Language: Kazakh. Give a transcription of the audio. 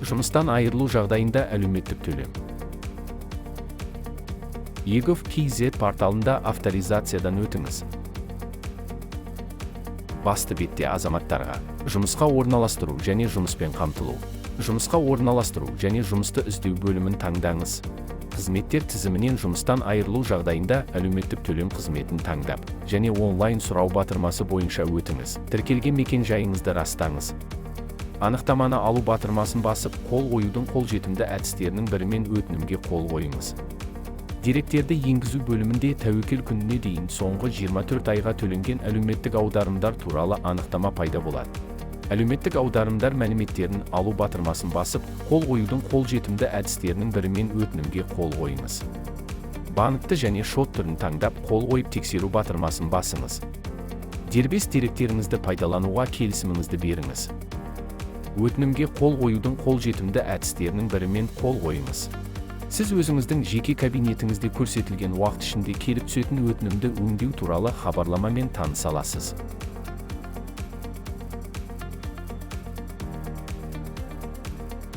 Жұмыстан айырылу жағдайында әлеуметтік төлем. Егов.kz порталында авторизациядан өтіңіз. Басты бетте азаматтарға жұмысқа орналастыру және жұмыспен қамтылу. Жұмысқа орналастыру және жұмысты іздеу бөлімін таңдаңыз. Қызметтер тізімінен жұмыстан айырылу жағдайында әлеуметтік төлем қызметін таңдап, және онлайн сұрау батырмасы бойынша өтіңіз. Тіркелген мекен жайыңызды растаңыз. Анықтаманы алу батырмасын басып, қол қоюдың қолжетімді әдістерінің бірімен өтінімге қол қойыңыз. Деректерді енгізу бөлімінде тәуекел күніне дейін соңғы 24 айға төленген әлеуметтік аударымдар туралы анықтама пайда болады. Әлеуметтік аударымдар мәліметтерін алу батырмасын басып, қол қоюдың қолжетімді әдістерінің бірімен өтінімге қол қойыңыз. Банкті және шот түрін таңдап, қол қойып тексеру батырмасын басыңыз. Дербес деректеріңізді пайдалануға келісіміңізді беріңіз. Өтінімге қол қоюдың қолжетімді әдістерінің бірімен қол қойыңыз. Сіз өзіңіздің жеке кабинетіңізде көрсетілген уақыт ішінде келіп түсетін өтінімді өңдеу туралы хабарламамен таныса аласыз.